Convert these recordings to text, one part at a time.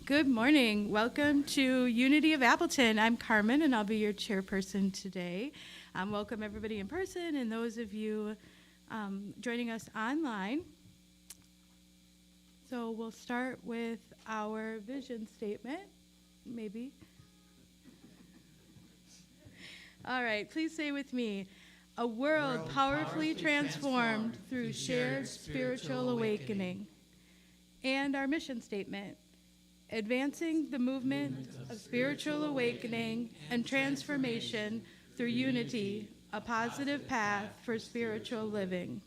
Good morning. Welcome to Unity of Appleton. I'm Carmen, and I'll be your chairperson today. Welcome everybody in person and those of you joining us online. So we'll start with our vision statement, maybe. All right, please say with me, a world powerfully transformed through shared spiritual awakening. And our mission statement, advancing the movement of spiritual awakening and transformation through unity, a positive path for spiritual living.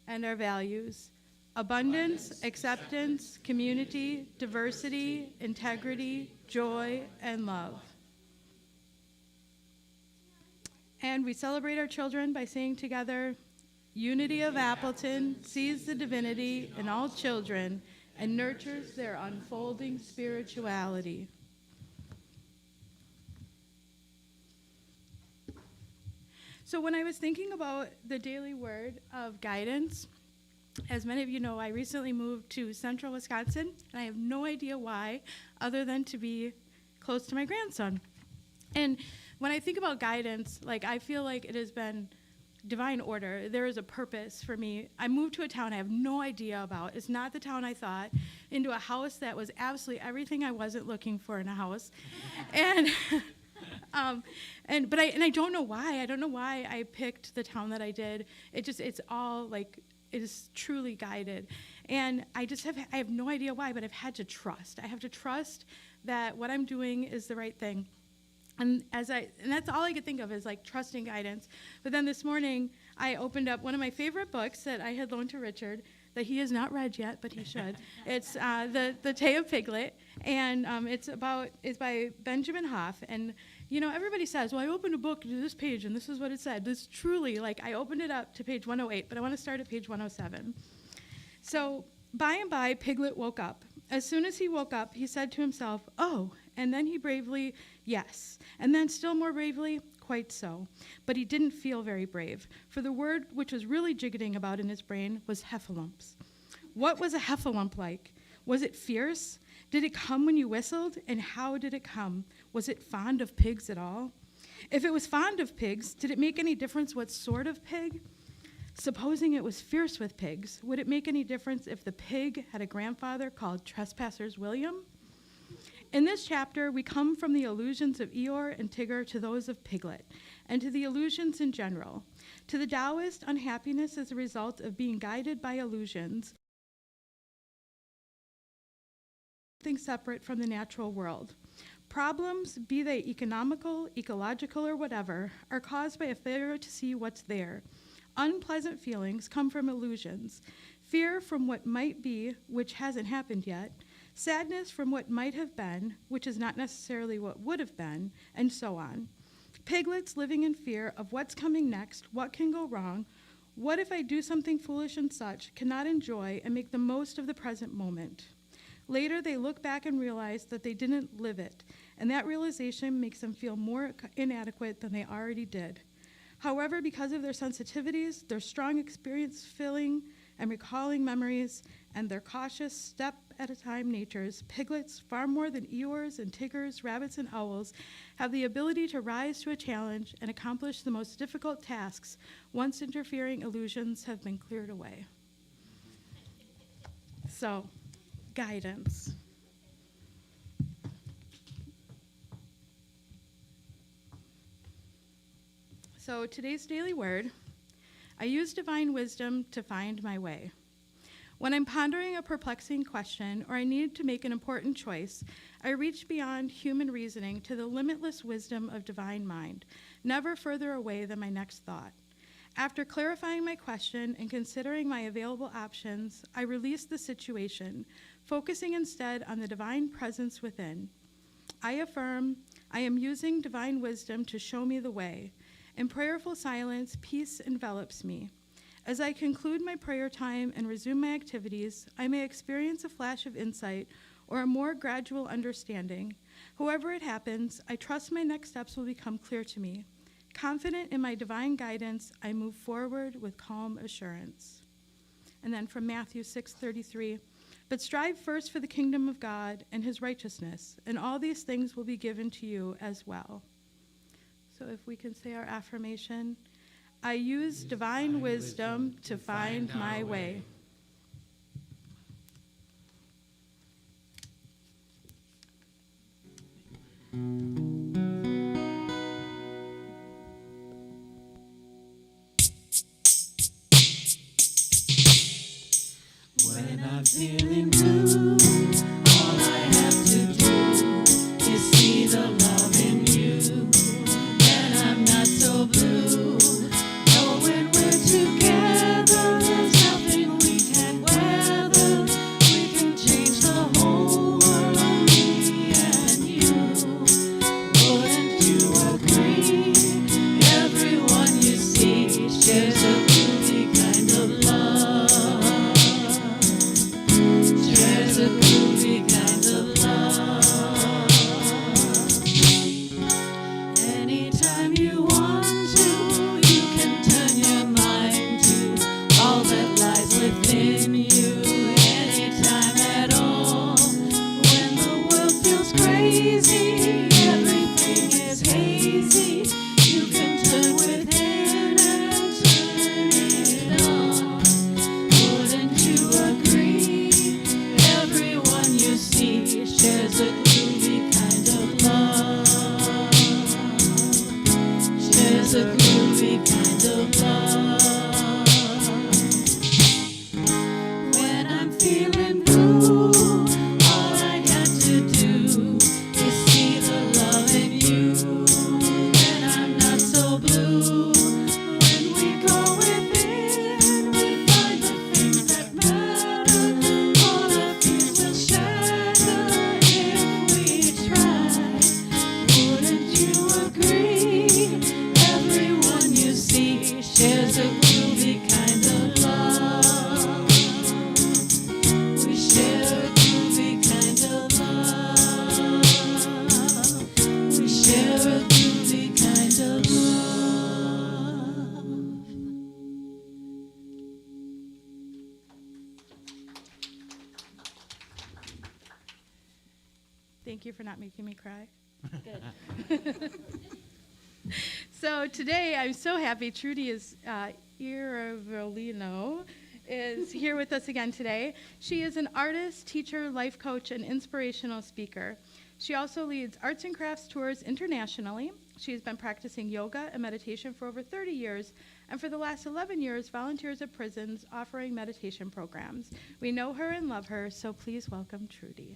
And our values, abundance, acceptance, community, diversity, integrity, joy, and love. And we celebrate our children by saying together, Unity of Appleton sees the divinity in all children and nurtures their unfolding spirituality. So when I was thinking about the daily word of guidance, as many of you know, I recently moved to central Wisconsin, and I have no idea why, other than to be close to my grandson. And when I think about guidance, I feel like it has been divine order. There is a purpose for me. I moved to a town I have no idea about. It's not the town I thought, into a house that was absolutely everything I wasn't looking for in a house. And but I don't know why. I don't know why I picked the town that I did. It's all it is truly guided. And I have no idea why, but I've had to trust. I have to trust that what I'm doing is the right thing. And that's all I could think of is trusting guidance. But then this morning, I opened up one of my favorite books that I had loaned to Richard that he has not read yet, but he should. It's the Tale of Piglet, and it's by Benjamin Hoff. And everybody says, well, I opened a book to this page, and this is what it said. This truly, I opened it up to page 108, but I want to start at page 107. So by and by, Piglet woke up. As soon as he woke up, he said to himself, oh, and then he bravely, yes, and then still more bravely, quite so. But he didn't feel very brave, for the word which was really jiggeting about in his brain was heffalumps. What was a heffalump like? Was it fierce? Did it come when you whistled? And how did it come? Was it fond of pigs at all? If it was fond of pigs, did it make any difference what sort of pig? Supposing it was fierce with pigs, would it make any difference if the pig had a grandfather called Trespassers William? In this chapter, we come from the illusions of Eeyore and Tigger to those of Piglet, and to the illusions in general. To the Taoist, unhappiness is a result of being guided by illusions, something separate from the natural world. Problems, be they economical, ecological, or whatever, are caused by a failure to see what's there. Unpleasant feelings come from illusions. Fear from what might be, which hasn't happened yet. Sadness from what might have been, which is not necessarily what would have been, and so on. Piglets living in fear of what's coming next, what can go wrong, what if I do something foolish and such, cannot enjoy and make the most of the present moment. Later, they look back and realize that they didn't live it, and that realization makes them feel more inadequate than they already did. However, because of their sensitivities, their strong experience filling and recalling memories, and their cautious step-at-a-time natures, piglets, far more than Eeyores and Tiggers, rabbits, and owls, have the ability to rise to a challenge and accomplish the most difficult tasks once interfering illusions have been cleared away. So, guidance. So today's daily word, I use divine wisdom to find my way. When I'm pondering a perplexing question or I need to make an important choice, I reach beyond human reasoning to the limitless wisdom of divine mind, never further away than my next thought. After clarifying my question and considering my available options, I release the situation, focusing instead on the divine presence within. I affirm I am using divine wisdom to show me the way. In prayerful silence, peace envelops me. As I conclude my prayer time and resume my activities, I may experience a flash of insight or a more gradual understanding. However it happens, I trust my next steps will become clear to me. Confident in my divine guidance, I move forward with calm assurance. And then from Matthew 6:33, But strive first for the kingdom of God and his righteousness, and all these things will be given to you as well. So if we can say our affirmation, I use divine wisdom to find my way. When I'm feeling blue, all I have to do is see the love in you. Then I'm not so blue. Knowing we're together, there's nothing we can't weather. We can change the whole world, me and you. Wouldn't you agree? Everyone you see shares a groovy kind of love. Shares a groovy kind of love. Anytime you want to, you can turn your mind to all that lies within you. Anytime at all. When the world feels crazy, everything is hazy, you can turn within and turn it on. Wouldn't you agree? Everyone you see shares a groovy kind of love. Shares a groovy kind of love. When I'm feeling blue, all I got to do is see the love in you. Then I'm not so blue. When we go within, we find the things that matter. All our fears will shatter if we try. Wouldn't you agree? Everyone you see shares a groovy kind of love. We share a groovy kind of love. We share a groovy kind of love. Thank you for not making me cry. So today, I'm so happy. Trudy is Iervolino is here with us again today. She is an artist, teacher, life coach, and inspirational speaker. She also leads arts and crafts tours internationally. She has been practicing yoga and meditation for over 30 years, and for the last 11 years, volunteers at prisons offering meditation programs. We know her and love her, so please welcome Trudy.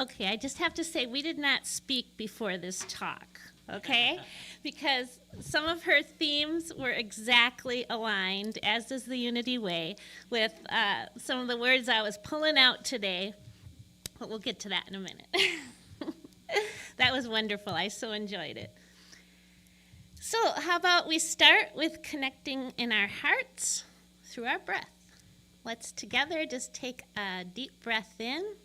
Okay, I just have to say, we did not speak before this talk, okay? Because some of her themes were exactly aligned, as is the Unity Way, with some of the words I was pulling out today. But we'll get to that in a minute. That was wonderful. I so enjoyed it. So how about we start with connecting in our hearts through our breath. Let's together just take a deep breath in.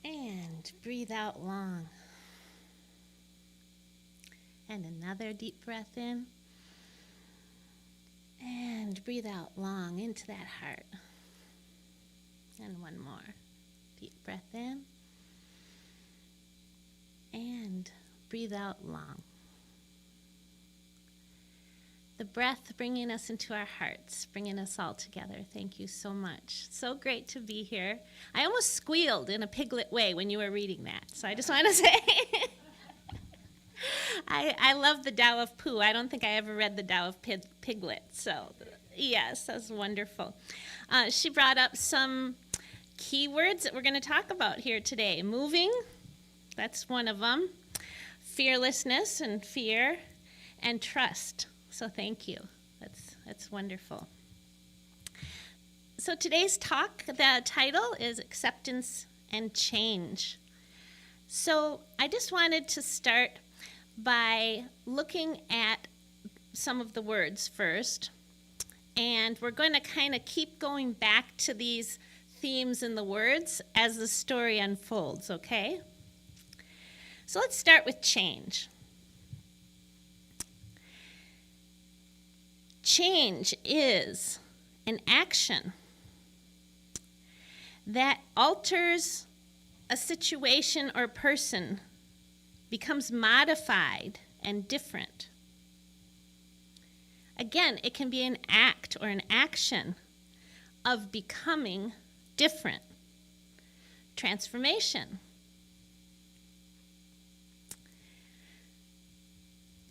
And breathe out long. And another deep breath in. And breathe out long into that heart. And one more. Deep breath in. And breathe out long. The breath bringing us into our hearts, bringing us all together. Thank you so much. So great to be here. I almost squealed in a piglet way when you were reading that. So I just want to say, I love the Tao of Pooh. I don't think I ever read the Tao of Piglet. So yes, that was wonderful. She brought up some keywords that we're going to talk about here today. Moving, that's one of them. Fearlessness and fear, and trust. So thank you. That's wonderful. So today's talk, the title is Acceptance and Change. So I just wanted to start by looking at some of the words first. And we're going to kind of keep going back to these themes in the words as the story unfolds, okay? So let's start with change. Change is an action that alters a situation or person, becomes modified and different. Again, it can be an act or an action of becoming different. Transformation.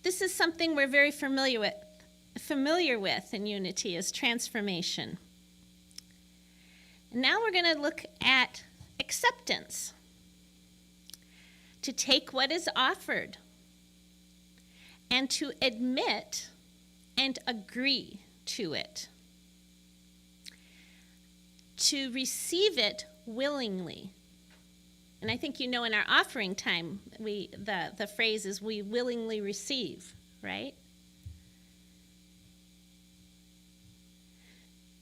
This is something we're very familiar with in Unity, is transformation. Now we're going to look at acceptance. To take what is offered and to admit and agree to it. To receive it willingly. And I think in our offering time, the phrase is we willingly receive, right?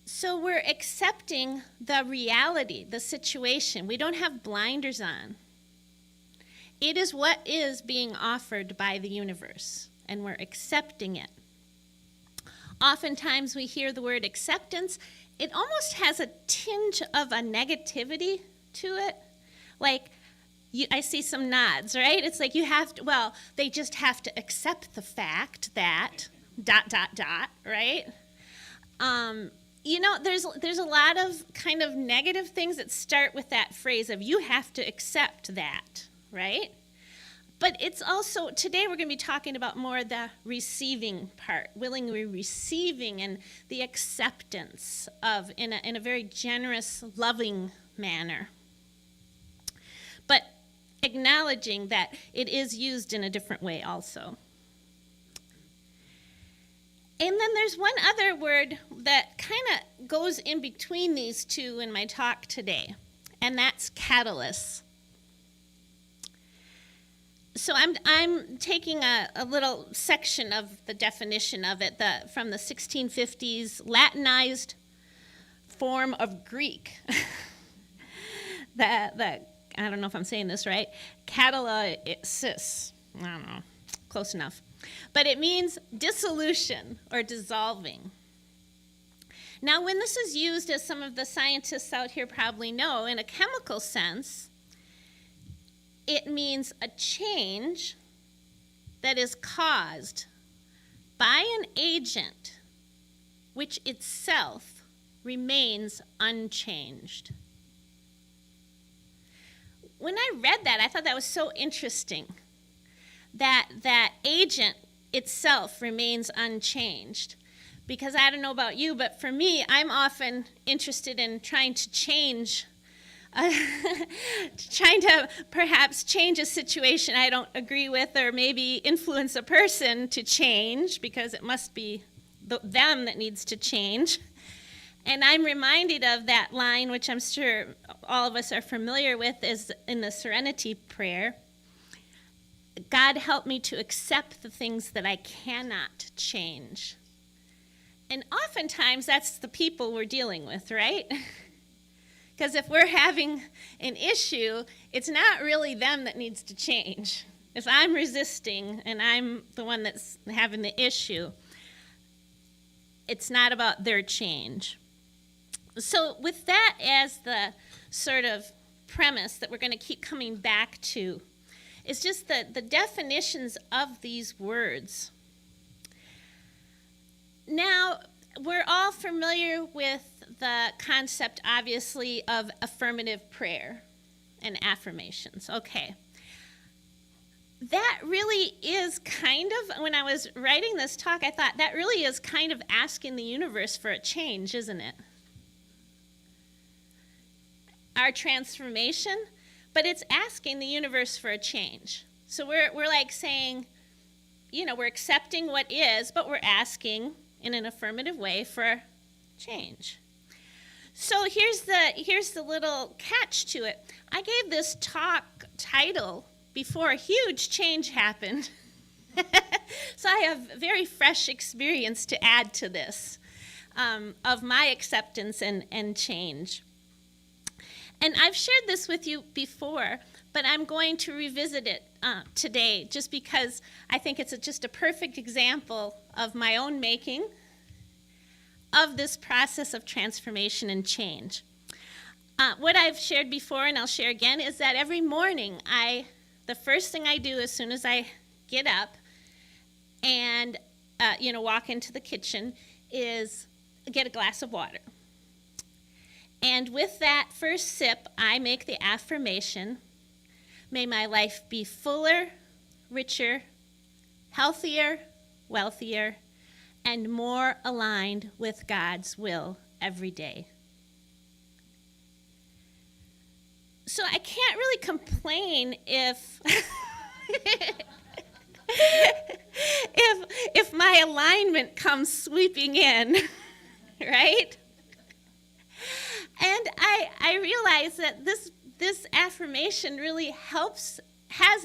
So we're accepting the reality, the situation. We don't have blinders on. It is what is being offered by the universe, and we're accepting it. Oftentimes we hear the word acceptance. It almost has a tinge of a negativity to it. Like, I see some nods, right? It's like they just have to accept the fact that ... right? There's a lot of kind of negative things that start with that phrase of you have to accept that, right? But it's also, today we're going to be talking about more the receiving part, willingly receiving and the acceptance of in a very generous, loving manner. But acknowledging that it is used in a different way also. And then there's one other word that kind of goes in between these two in my talk today, and that's catalyst. So I'm taking a little section of the definition of it from the 1650s Latinized form of Greek. I don't know if I'm saying this right. Catalysis. I don't know. Close enough. But it means dissolution or dissolving. Now, when this is used, as some of the scientists out here probably know, in a chemical sense, it means a change that is caused by an agent which itself remains unchanged. When I read that, I thought that was so interesting, that agent itself remains unchanged. Because I don't know about you, but for me, I'm often interested in trying to change trying to perhaps change a situation I don't agree with, or maybe influence a person to change, because it must be them that needs to change. And I'm reminded of that line, which I'm sure all of us are familiar with, is in the Serenity Prayer. God, help me to accept the things that I cannot change. And oftentimes that's the people we're dealing with, right? Because if we're having an issue, it's not really them that needs to change. If I'm resisting and I'm the one that's having the issue, it's not about their change. So with that as the sort of premise that we're going to keep coming back to, is just the definitions of these words. Now, we're all familiar with the concept, obviously, of affirmative prayer and affirmations. Okay. That really is kind of, when I was writing this talk, I thought that really is kind of asking the universe for a change, isn't it? Our transformation, but it's asking the universe for a change. So we're like saying, we're accepting what is, but we're asking in an affirmative way for change. So here's the little catch to it. I gave this talk title before a huge change happened. So I have very fresh experience to add to this of my acceptance and change. And I've shared this with you before, but I'm going to revisit it today just because I think it's just a perfect example of my own making of this process of transformation and change. What I've shared before, and I'll share again, is that every morning the first thing I do as soon as I get up and walk into the kitchen is get a glass of water. And with that first sip, I make the affirmation, may my life be fuller, richer, healthier, wealthier, and more aligned with God's will every day. So I can't really complain if if my alignment comes sweeping in, right? And I realize that this affirmation really has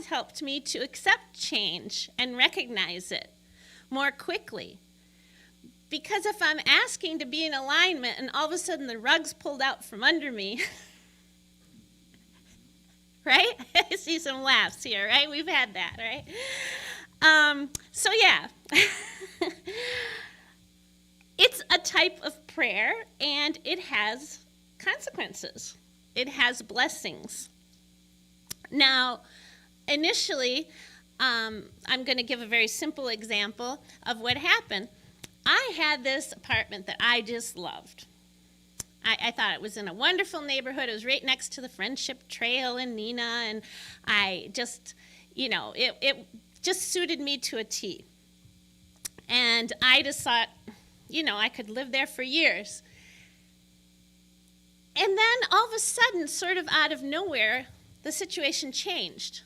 helped me to accept change and recognize it more quickly. Because if I'm asking to be in alignment and all of a sudden the rug's pulled out from under me, right? I see some laughs here, right? We've had that, right? So yeah, it's a type of prayer, and it has consequences. It has blessings. Now, initially, I'm going to give a very simple example of what happened. I had this apartment that I just loved. I thought it was in a wonderful neighborhood. It was right next to the Friendship Trail in Neenah, and I just, it just suited me to a T. And I just thought, I could live there for years. And then all of a sudden, sort of out of nowhere, the situation changed.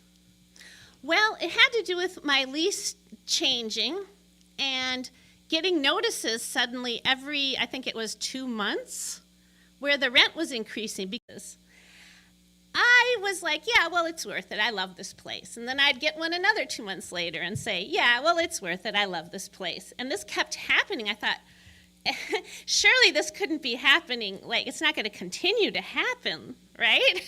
Well, it had to do with my lease changing and getting notices suddenly every, I think it was 2 months, where the rent was increasing, because I was like, yeah, well, it's worth it. I love this place. And then I'd get one another 2 months later and say, yeah, well, it's worth it. I love this place. And this kept happening. I thought, surely this couldn't be happening. Like, it's not going to continue to happen, right?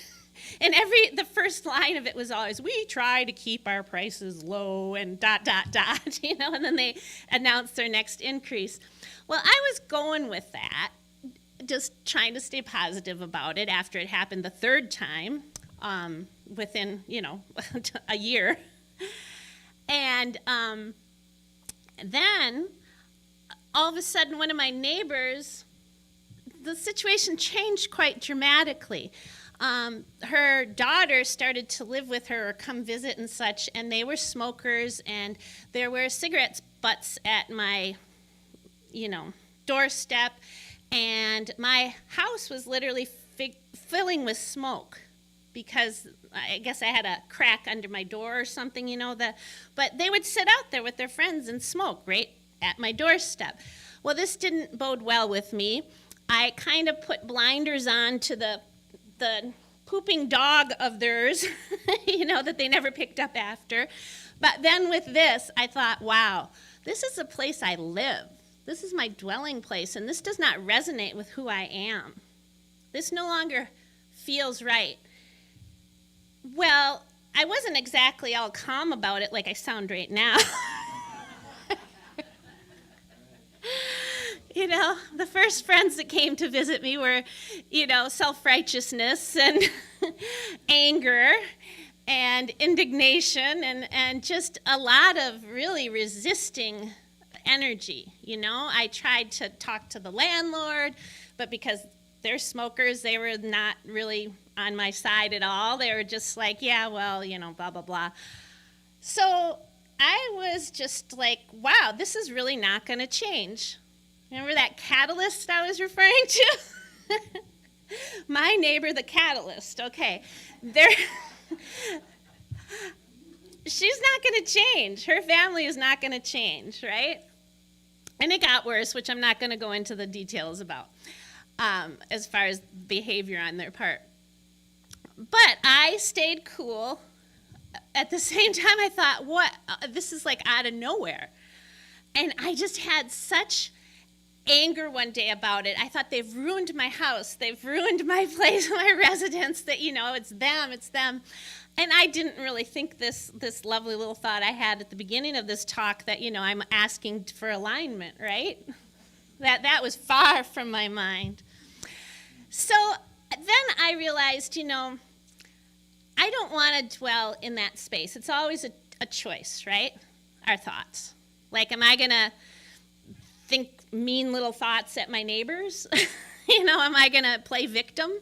And the first line of it was always, we try to keep our prices low and ... and then they announced their next increase. Well, I was going with that, just trying to stay positive about it after it happened the third time, within, a year. And then all of a sudden, one of my neighbors, the situation changed quite dramatically. Her daughter started to live with her or come visit and such, and they were smokers, and there were cigarette butts at my, doorstep, and my house was literally filling with smoke because I guess I had a crack under my door or something, but they would sit out there with their friends and smoke right at my doorstep. Well, this didn't bode well with me. I kind of put blinders on to the pooping dog of theirs, that they never picked up after. But then with this, I thought, wow, this is a place I live. This is my dwelling place, and this does not resonate with who I am. This no longer feels right. Well, I wasn't exactly all calm about it like I sound right now. The first friends that came to visit me were, self-righteousness and anger and indignation and just a lot of really resisting energy. I tried to talk to the landlord, but because they're smokers, they were not really on my side at all. They were just like, yeah, well, blah, blah, blah. So I was just like, wow, this is really not going to change. Remember that catalyst I was referring to? My neighbor, the catalyst. Okay. She's not going to change. Her family is not going to change, right? And it got worse, which I'm not going to go into the details about, as far as behavior on their part. But I stayed cool. At the same time, I thought, what? This is like out of nowhere. And I just had such anger one day about it. I thought, they've ruined my house. They've ruined my place, my residence, that, it's them. And I didn't really think this lovely little thought I had at the beginning of this talk that, I'm asking for alignment, right? That was far from my mind. So then I realized, I don't want to dwell in that space. It's always a choice, right? Our thoughts. Like, am I going to think mean little thoughts at my neighbors? Am I going to play victim?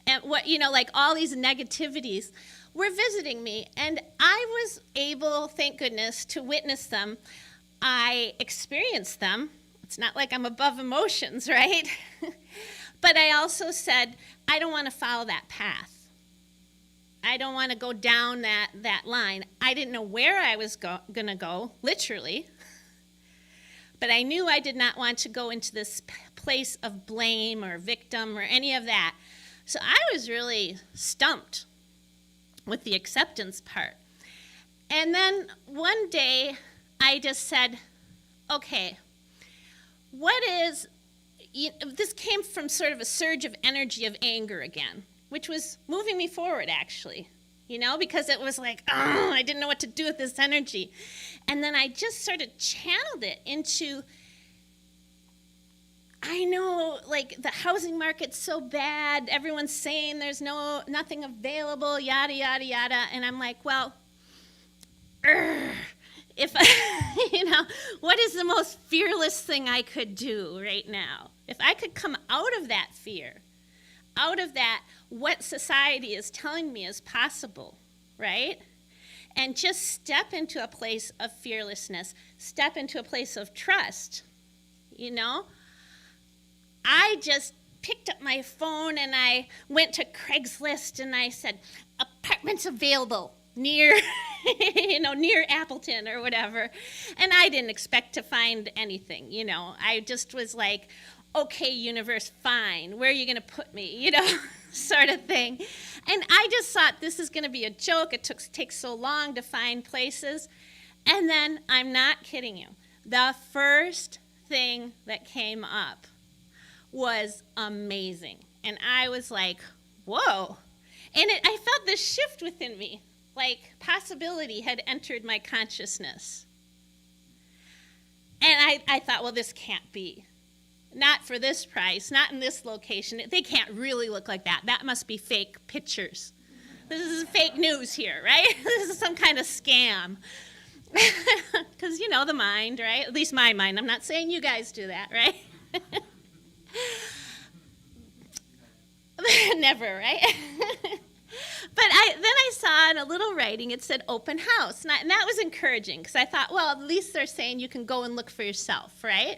And like all these negativities were visiting me. And I was able, thank goodness, to witness them. I experienced them. It's not like I'm above emotions, right? But I also said, I don't want to follow that path. I don't want to go down that line. I didn't know where I was going to go, literally. But I knew I did not want to go into this place of blame or victim or any of that. So I was really stumped with the acceptance part. And then one day I just said, okay, this came from sort of a surge of energy of anger again, which was moving me forward actually, because it was like, oh, I didn't know what to do with this energy. And then I just sort of channeled it into, I know, like, the housing market's so bad. Everyone's saying there's nothing available, yada, yada, yada. And I'm like, well, if what is the most fearless thing I could do right now? If I could come out of that fear, out of that, what society is telling me is possible, right? And just step into a place of fearlessness, step into a place of trust, I just picked up my phone and I went to Craigslist and I said, apartments available near, near Appleton or whatever. And I didn't expect to find anything, I just was like, okay, universe, fine. Where are you going to put me, sort of thing. And I just thought this is going to be a joke. It takes so long to find places. And then, I'm not kidding you, the first thing that came up was amazing. And I was like, whoa. And I felt this shift within me, like possibility had entered my consciousness. And I thought, well, this can't be. Not for this price, not in this location. They can't really look like that. That must be fake pictures. This is fake news here, right? This is some kind of scam. Because, the mind, right? At least my mind. I'm not saying you guys do that, right? Never, right? But then I saw in a little writing, it said open house. And that was encouraging because I thought, well, at least they're saying you can go and look for yourself, right?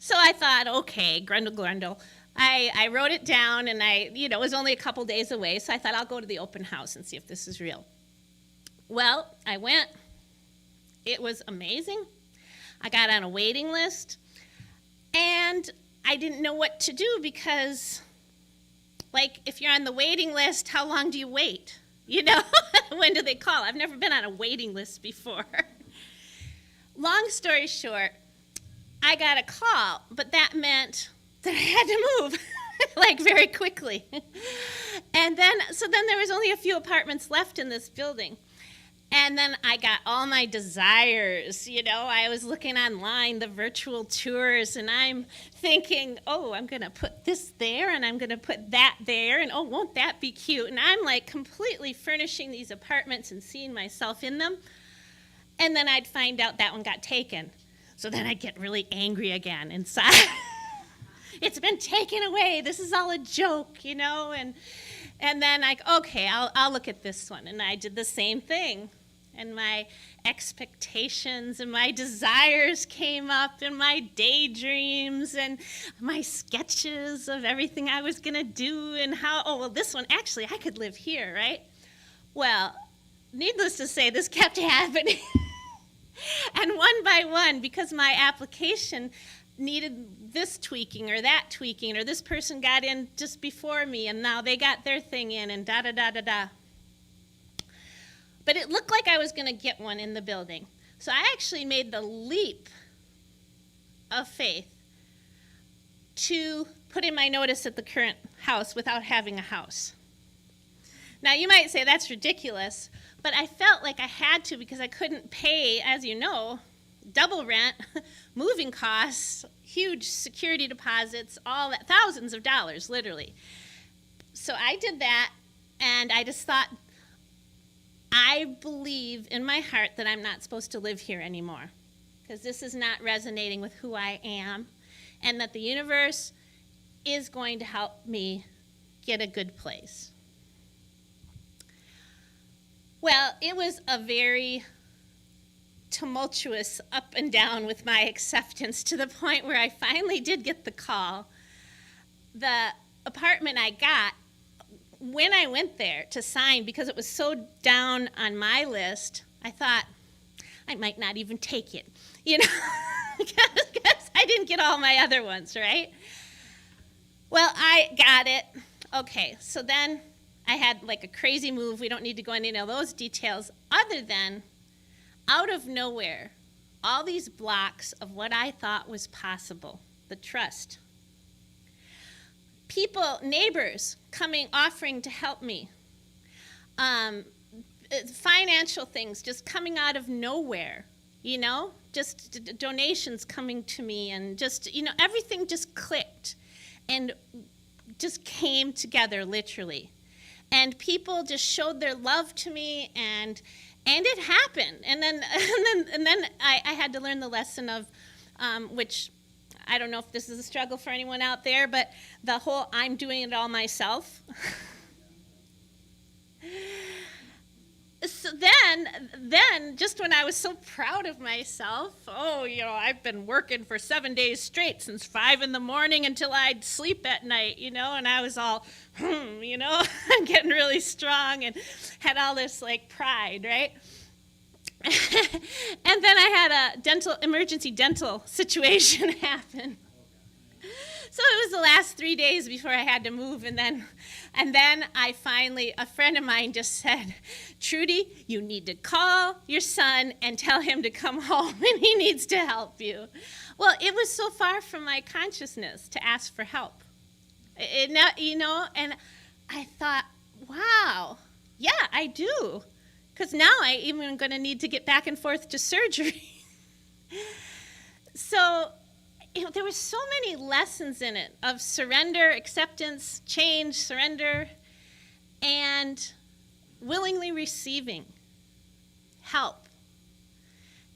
So I thought, okay, Grundle. I wrote it down and it was only a couple days away. So I thought I'll go to the open house and see if this is real. Well, I went. It was amazing. I got on a waiting list. And I didn't know what to do because, like, if you're on the waiting list, how long do you wait? When do they call? I've never been on a waiting list before. Long story short, I got a call, but that meant that I had to move, like, very quickly. And then there was only a few apartments left in this building. And then I got all my desires, I was looking online, the virtual tours, and I'm thinking, oh, I'm going to put this there, and I'm going to put that there, and oh, won't that be cute? And I'm like completely furnishing these apartments and seeing myself in them. And then I'd find out that one got taken. So then I'd get really angry again inside. It's been taken away. This is all a joke, and then okay, I'll look at this one. And I did the same thing. And my expectations and my desires came up and my daydreams and my sketches of everything I was going to do and this one, actually, I could live here, right? Well, needless to say, this kept happening. And one by one, because my application needed this tweaking or that tweaking, or this person got in just before me and now they got their thing in and da-da-da-da-da. But it looked like I was going to get one in the building. So I actually made the leap of faith to put in my notice at the current house without having a house. Now, you might say that's ridiculous, but I felt like I had to because I couldn't pay, as you know, double rent, moving costs, huge security deposits, all that, thousands of dollars, literally. So I did that, and I just thought, I believe in my heart that I'm not supposed to live here anymore because this is not resonating with who I am, and that the universe is going to help me get a good place. Well, it was a very tumultuous up and down with my acceptance to the point where I finally did get the call. The apartment I got, when I went there to sign, because it was so down on my list, I thought I might not even take it, because I didn't get all my other ones, right? Well, I got it. Okay, so then I had like a crazy move. We don't need to go into those details, other than out of nowhere, all these blocks of what I thought was possible, the trust. People, neighbors coming, offering to help me. Financial things just coming out of nowhere, just donations coming to me, and just, everything just clicked and just came together, literally. And people just showed their love to me, and it happened. And then I had to learn the lesson of, which I don't know if this is a struggle for anyone out there, but the whole I'm doing it all myself. So then, just when I was so proud of myself, I've been working for 7 days straight since 5 in the morning until I'd sleep at night, and I was all, I'm getting really strong and had all this like pride, right? And then I had a emergency dental situation happen. So it was the last 3 days before I had to move, and then I finally, a friend of mine just said, Trudy, you need to call your son and tell him to come home, and he needs to help you. Well, it was so far from my consciousness to ask for help. And I thought, wow, yeah, I do. Because now I even going to need to get back and forth to surgery. So there were so many lessons in it of surrender, acceptance, change, surrender, and willingly receiving help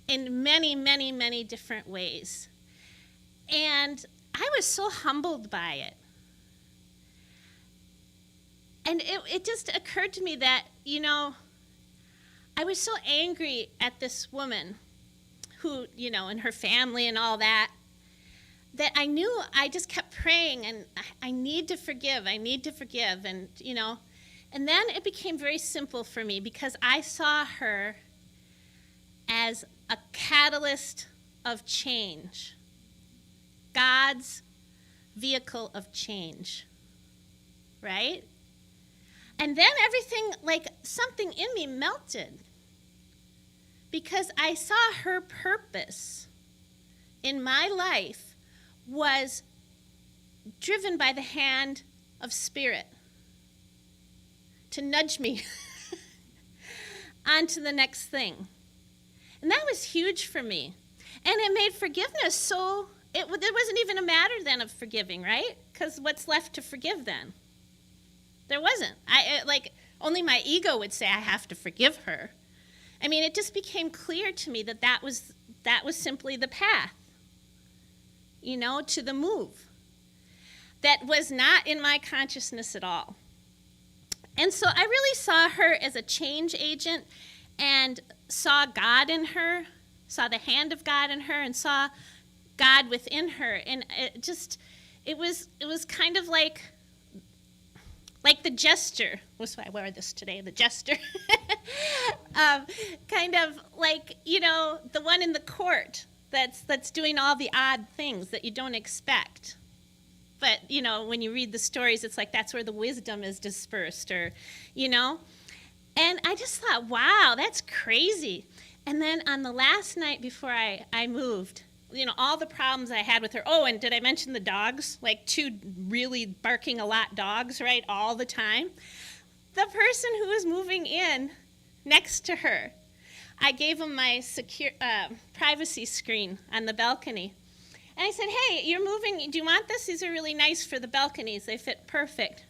in many, many, many different ways. And I was so humbled by it. And it just occurred to me that, I was so angry at this woman who, and her family and all that I knew I just kept praying, and I need to forgive, and, and then it became very simple for me because I saw her as a catalyst of change, God's vehicle of change, right? And then everything, like something in me melted because I saw her purpose in my life was driven by the hand of Spirit to nudge me onto the next thing. And that was huge for me. And it made forgiveness so, there wasn't even a matter then of forgiving, right? Because what's left to forgive then? There wasn't. Only my ego would say I have to forgive her. I mean, it just became clear to me that was simply the path, to the move. That was not in my consciousness at all. And so I really saw her as a change agent and saw God in her, saw the hand of God in her, and saw God within her. And it was kind of like the gesture. That's why I wear this today, the gesture. Kind of like, the one in the court that's doing all the odd things that you don't expect. But, when you read the stories, it's like that's where the wisdom is dispersed, or. And I just thought, wow, that's crazy. And then on the last night before I moved, all the problems I had with her. Oh, and did I mention the dogs? Like 2 really barking a lot dogs, right, all the time. the person who was moving in next to her, I gave him my secure privacy screen on the balcony. And I said, hey, you're moving, do you want this? These are really nice for the balconies. They fit perfect.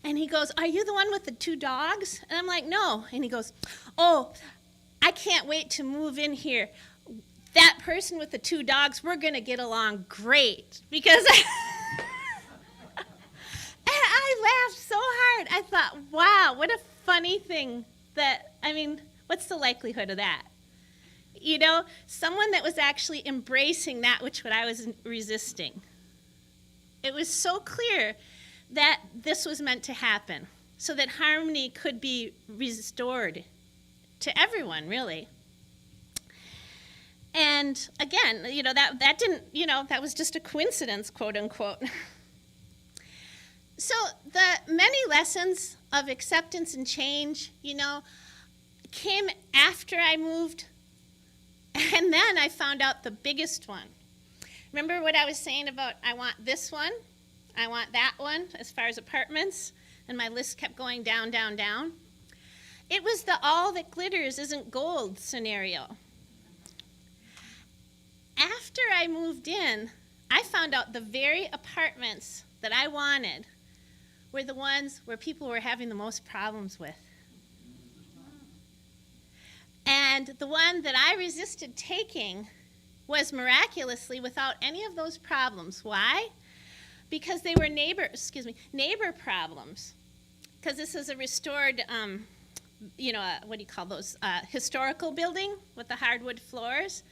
And he goes, are you the one with the 2 dogs? And I'm like, no. And he goes, oh, I can't wait to move in here. That person with the 2 dogs, we're going to get along great. Because and I laughed so hard. I thought, wow, what a funny thing that, I mean, what's the likelihood of that? You know, someone that was actually embracing that which what I was resisting. It was so clear that this was meant to happen so that harmony could be restored to everyone, really. And again, you know, that didn't, you know, that was just a coincidence, quote unquote. So the many lessons of acceptance and change, you know, came after I moved. And then I found out the biggest one. Remember what I was saying about I want this one, I want that one, as far as apartments, and my list kept going down, down, down. It was the all that glitters isn't gold scenario. After I moved in, I found out the very apartments that I wanted were the ones where people were having the most problems with. And the one that I resisted taking was miraculously without any of those problems. Why? Because they were neighbor problems. Because this is a restored, what do you call those? Historical building with the hardwood floors.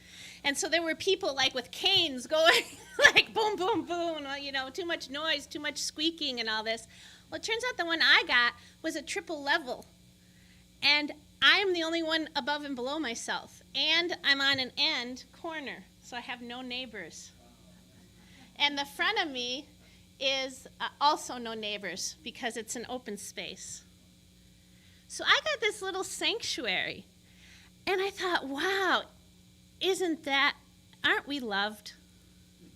And so there were people like with canes going like boom, boom, boom, you know, too much noise, too much squeaking and all this. Well, it turns out the one I got was a triple level. And I am the only one above and below myself. And I'm on an end corner, so I have no neighbors. And the front of me is also no neighbors because it's an open space. So I got this little sanctuary. And I thought, wow, aren't we loved?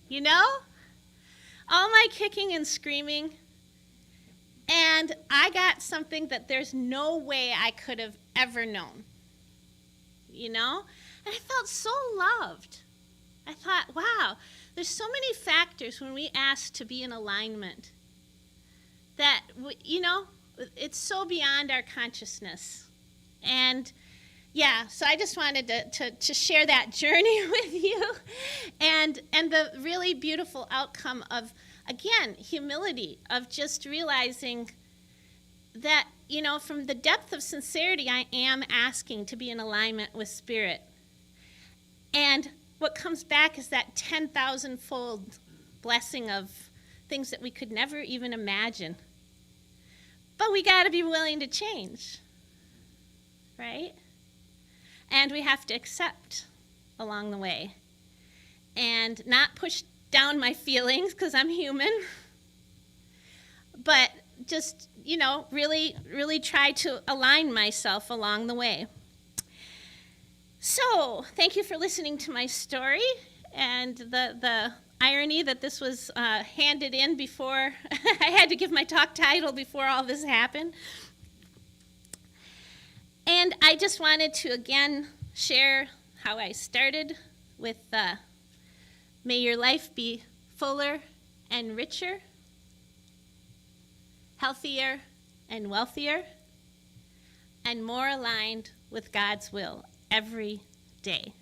You know? All my kicking and screaming. And I got something that there's no way I could have ever known. You know? And I felt so loved. I thought, wow, there's so many factors when we ask to be in alignment that, you know, it's so beyond our consciousness. And yeah, so I just wanted to share that journey with you and the really beautiful outcome of, again, humility, of just realizing that, you know, from the depth of sincerity, I am asking to be in alignment with Spirit. And what comes back is that 10,000-fold blessing of things that we could never even imagine. But we got to be willing to change, right? And we have to accept along the way and not push down my feelings because I'm human, but just, you know, really, really try to align myself along the way. So, thank you for listening to my story and the irony that this was handed in before I had to give my talk title before all this happened. And I just wanted to again share how I started with may your life be fuller and richer, healthier and wealthier, and more aligned with God's will every day.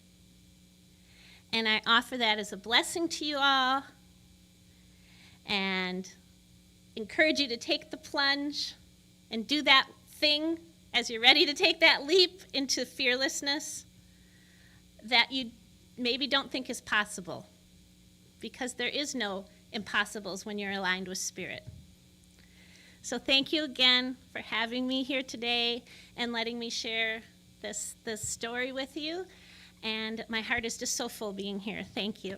And I offer that as a blessing to you all and encourage you to take the plunge and do that thing as you're ready to take that leap into fearlessness that you maybe don't think is possible, because there is no impossibles when you're aligned with Spirit. So thank you again for having me here today and letting me share this story with you. And my heart is just so full being here. Thank you.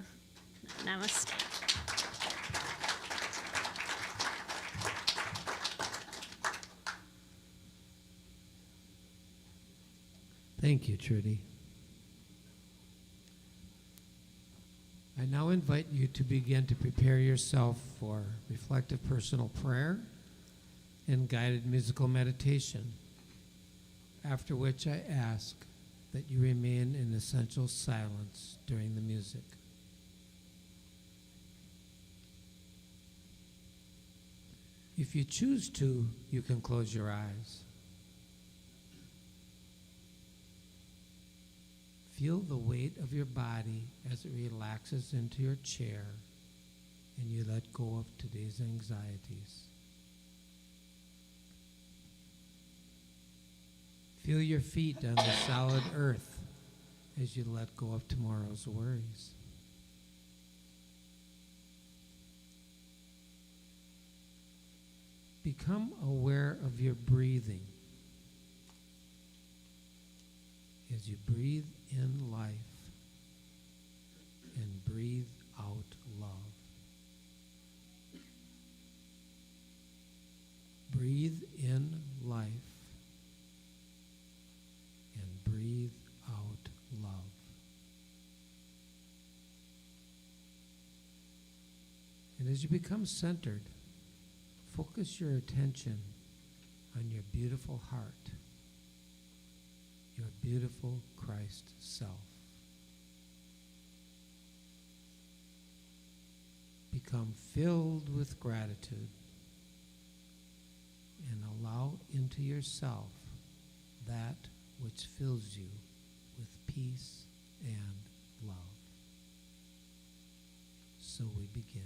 Namaste. Thank you, Trudy. I now invite you to begin to prepare yourself for reflective personal prayer and guided musical meditation, after which I ask that you remain in essential silence during the music. If you choose to, you can close your eyes. Feel the weight of your body as it relaxes into your chair and you let go of today's anxieties. Feel your feet on the solid earth as you let go of tomorrow's worries. Become aware of your breathing as you breathe in life and breathe out love. Breathe in life and breathe out love. And as you become centered, focus your attention on your beautiful heart, your beautiful Christ self. Become filled with gratitude and allow into yourself that which fills you with peace and love. So we begin.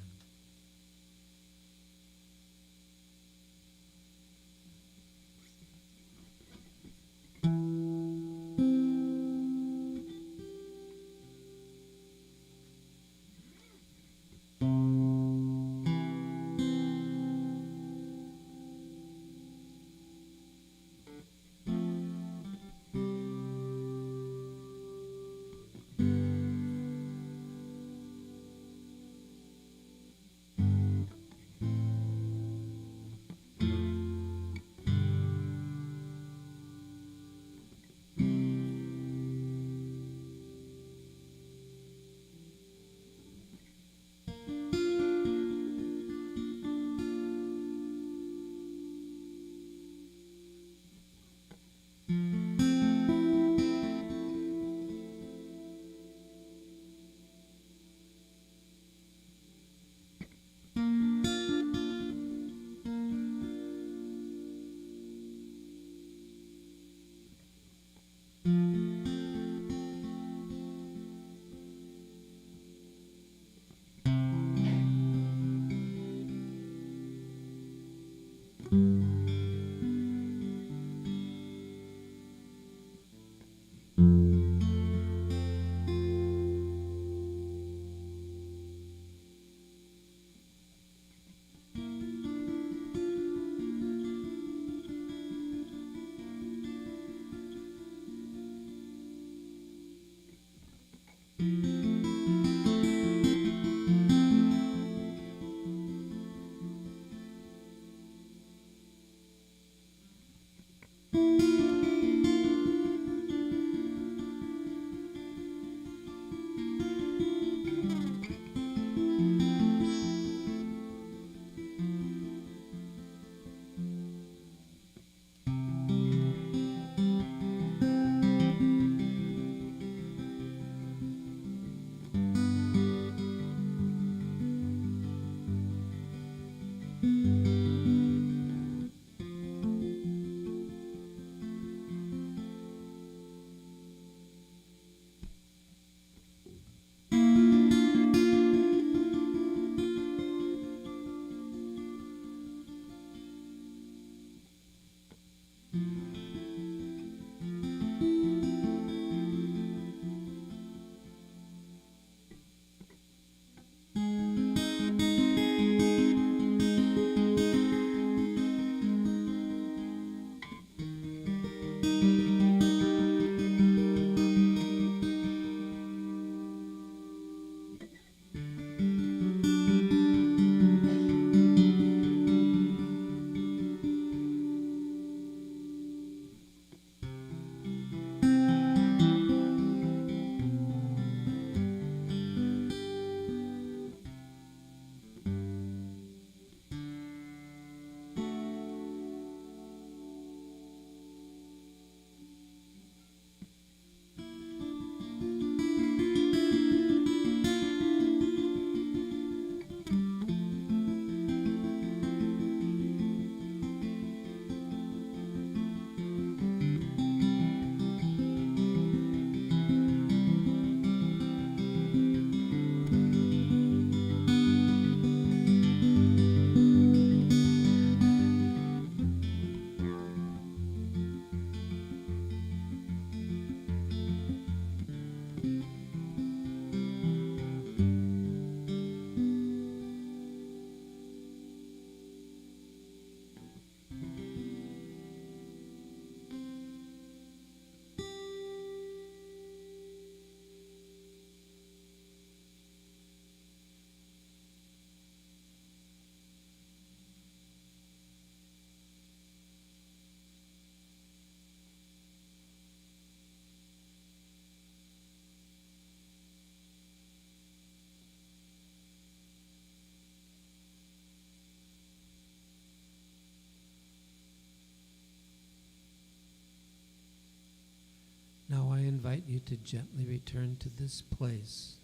you to gently return to this place.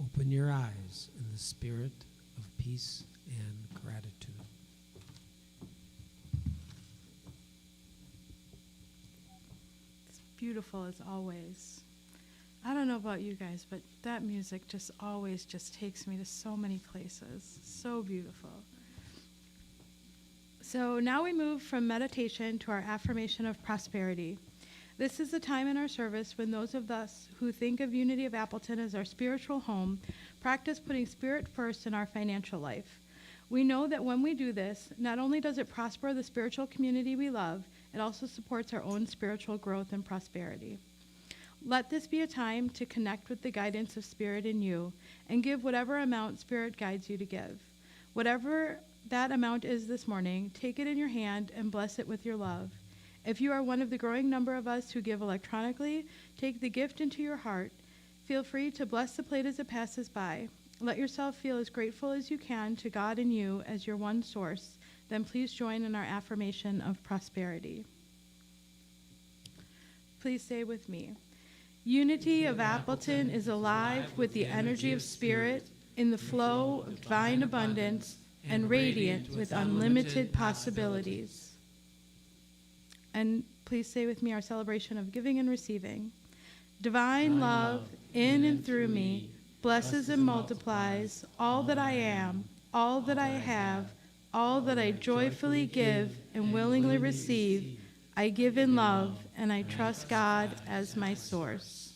Open your eyes in the spirit of peace and gratitude. It's beautiful as always. I don't know about you guys, but that music just always just takes me to so many places. So beautiful. So now we move from meditation to our affirmation of prosperity. This is the time in our service when those of us who think of Unity of Appleton as our spiritual home practice putting spirit first in our financial life. We know that when we do this, not only does it prosper the spiritual community we love, it also supports our own spiritual growth and prosperity. Let this be a time to connect with the guidance of Spirit in you and give whatever amount Spirit guides you to give. Whatever that amount is this morning, take it in your hand and bless it with your love. If you are one of the growing number of us who give electronically, take the gift into your heart. Feel free to bless the plate as it passes by. Let yourself feel as grateful as you can to God and you as your one source. Then please join in our affirmation of prosperity. Please say with me. Unity of Appleton is alive with the energy of Spirit in the flow of divine abundance and radiant with unlimited possibilities. And please say with me our celebration of giving and receiving. Divine love in and through me blesses and multiplies all that I am, all that I have, all that I joyfully give and willingly receive. I give in love, and I trust God as my source.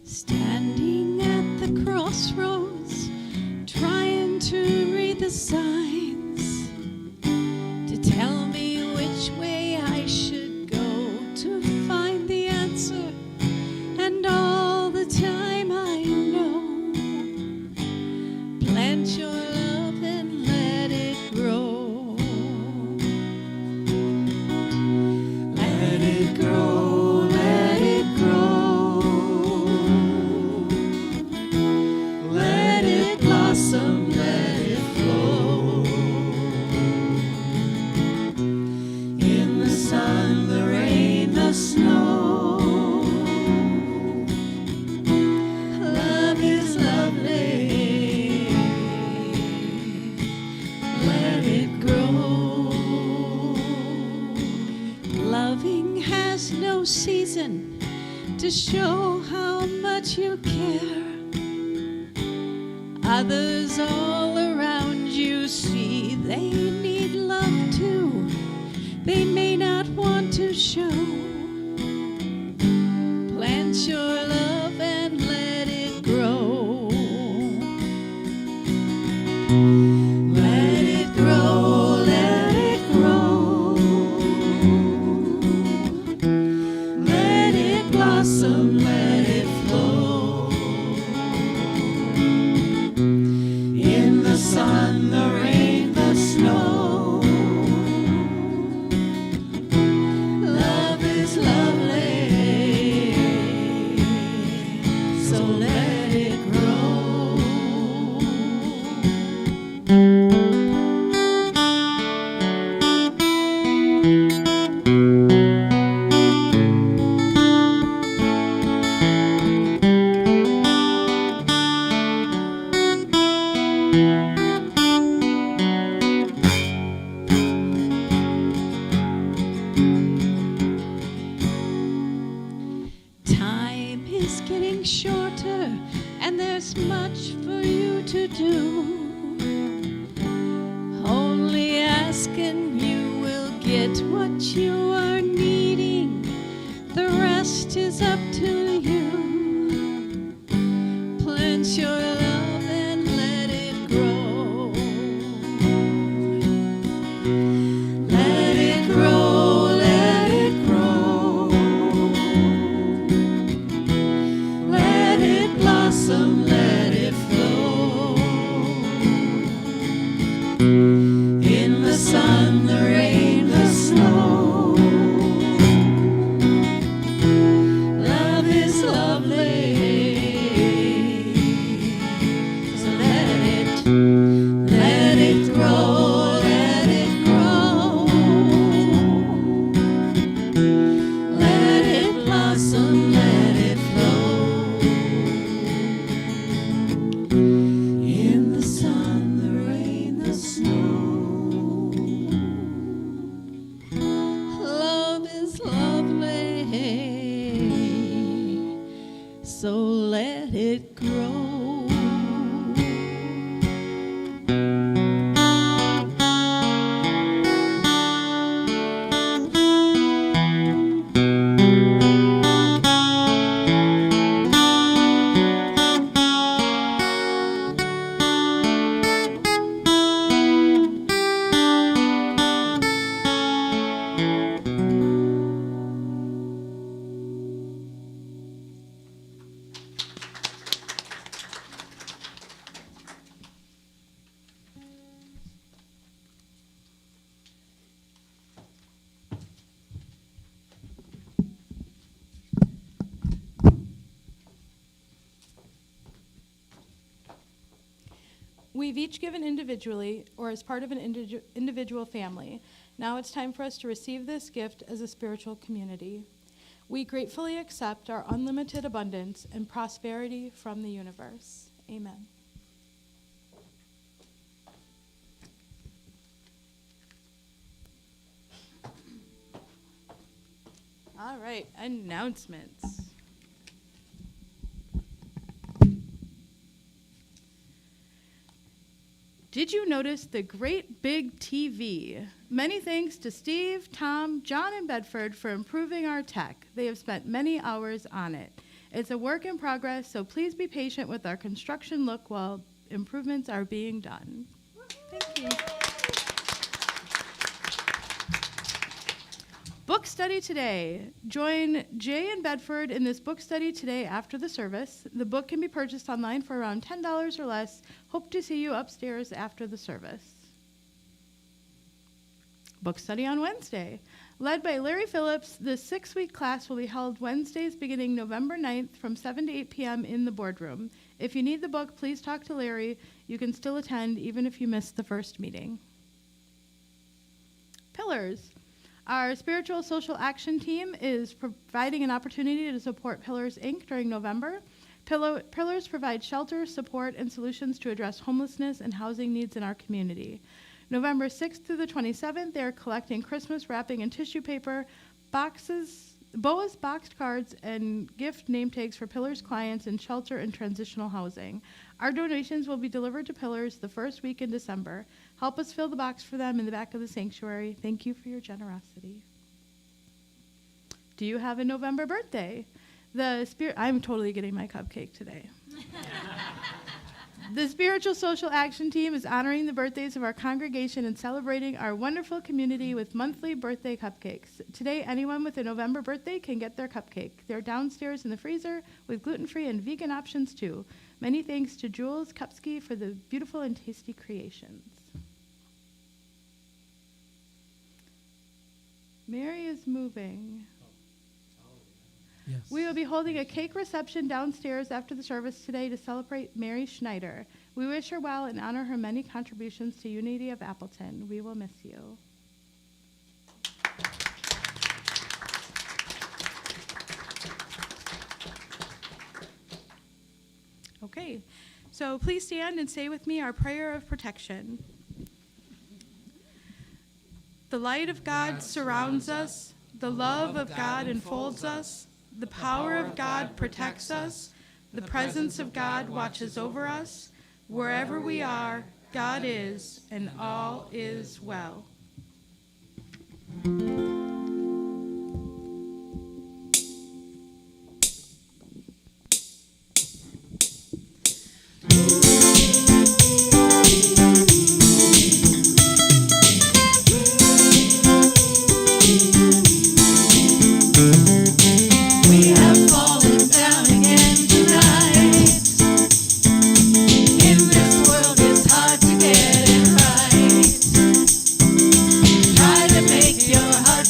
Standing at the crossroads, trying to read the signs to tell me which way I should go to find the answer. And all the time I know, plant your love and let it grow. Let it grow, let it grow. Let it blossom, let it flow. In the sun, the rain, the snow. Love is lovely. Let it grow. Loving has no season to show how much you care. Others all around you see they need love too. They may not want to show. Plant your love and let it grow. Let it grow, let it grow. Let it blossom, let it flow. In the sun, the rain, the snow. Love is lovely, so let it grow. Time is getting shorter, and there's much for you to do. Only ask and you will get what you are needing. The rest is up to you. Plant your love and let it grow. Let it grow, let it grow. Let it blossom, let it flow. In the sun, the rain, the snow. so let it grow. We've each given individually or as part of an individual family. Now it's time for us to receive this gift as a spiritual community. We gratefully accept our unlimited abundance and prosperity from the universe. Amen. All right, announcements. Did you notice the great big TV? Many thanks to Steve, Tom, John, and Bedford for improving our tech. They have spent many hours on it. It's a work in progress, so please be patient with our construction look while improvements are being done. Thank you. Book study today. Join Jay and Bedford in this book study today after the service. The book can be purchased online for around $10 or less. Hope to see you upstairs after the service. Book study on Wednesday. Led by Larry Phillips, the 6-week class will be held Wednesdays beginning November 9th from 7 to 8 p.m. in the boardroom. If you need the book, please talk to Larry. You can still attend even if you missed the first meeting. Pillars. Our spiritual social action team is providing an opportunity to support Pillars, Inc. during November. Pillars provide shelter, support, and solutions to address homelessness and housing needs in our community. November 6th through the 27th, they are collecting Christmas wrapping and tissue paper, BOA's boxed cards, and gift name tags for Pillars clients in shelter and transitional housing. Our donations will be delivered to Pillars the first week in December. Help us fill the box for them in the back of the sanctuary. Thank you for your generosity. Do you have a November birthday? I'm totally getting my cupcake today. The Spiritual Social Action Team is honoring the birthdays of our congregation and celebrating our wonderful community with monthly birthday cupcakes. Today, anyone with a November birthday can get their cupcake. They're downstairs in the freezer with gluten-free and vegan options too. Many thanks to Jules Kupski for the beautiful and tasty creations. Mary is moving. Yes. We will be holding a cake reception downstairs after the service today to celebrate Mary Schneider. We wish her well and honor her many contributions to Unity of Appleton. We will miss you. Okay, so please stand and say with me our prayer of protection. The light of God surrounds us. The love of God enfolds us. The power of God protects us. The presence of God watches over us. Wherever we are, God is, and all is well. Your heart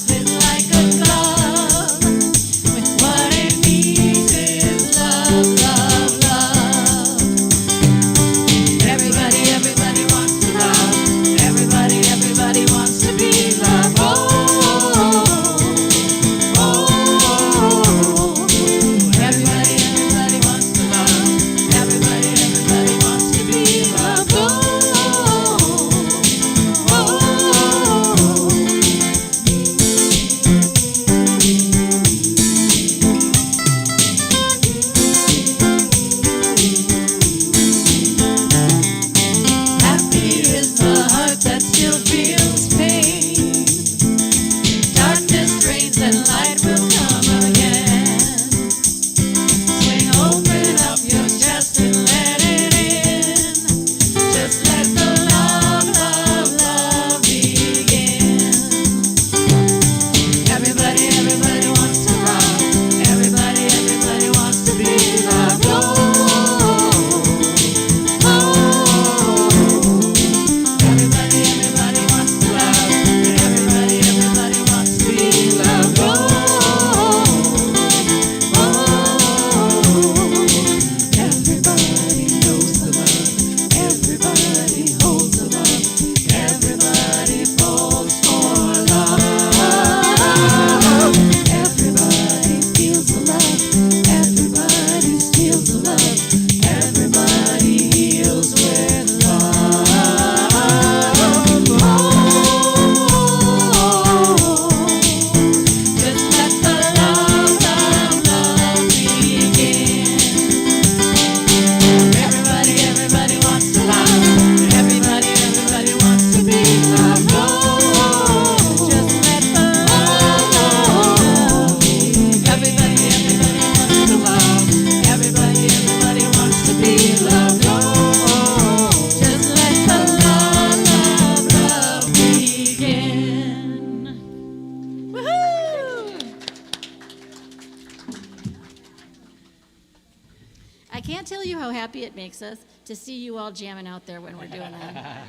happy it makes us to see you all jamming out there when we're doing that.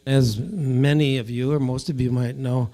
As many of you, or most of you might know,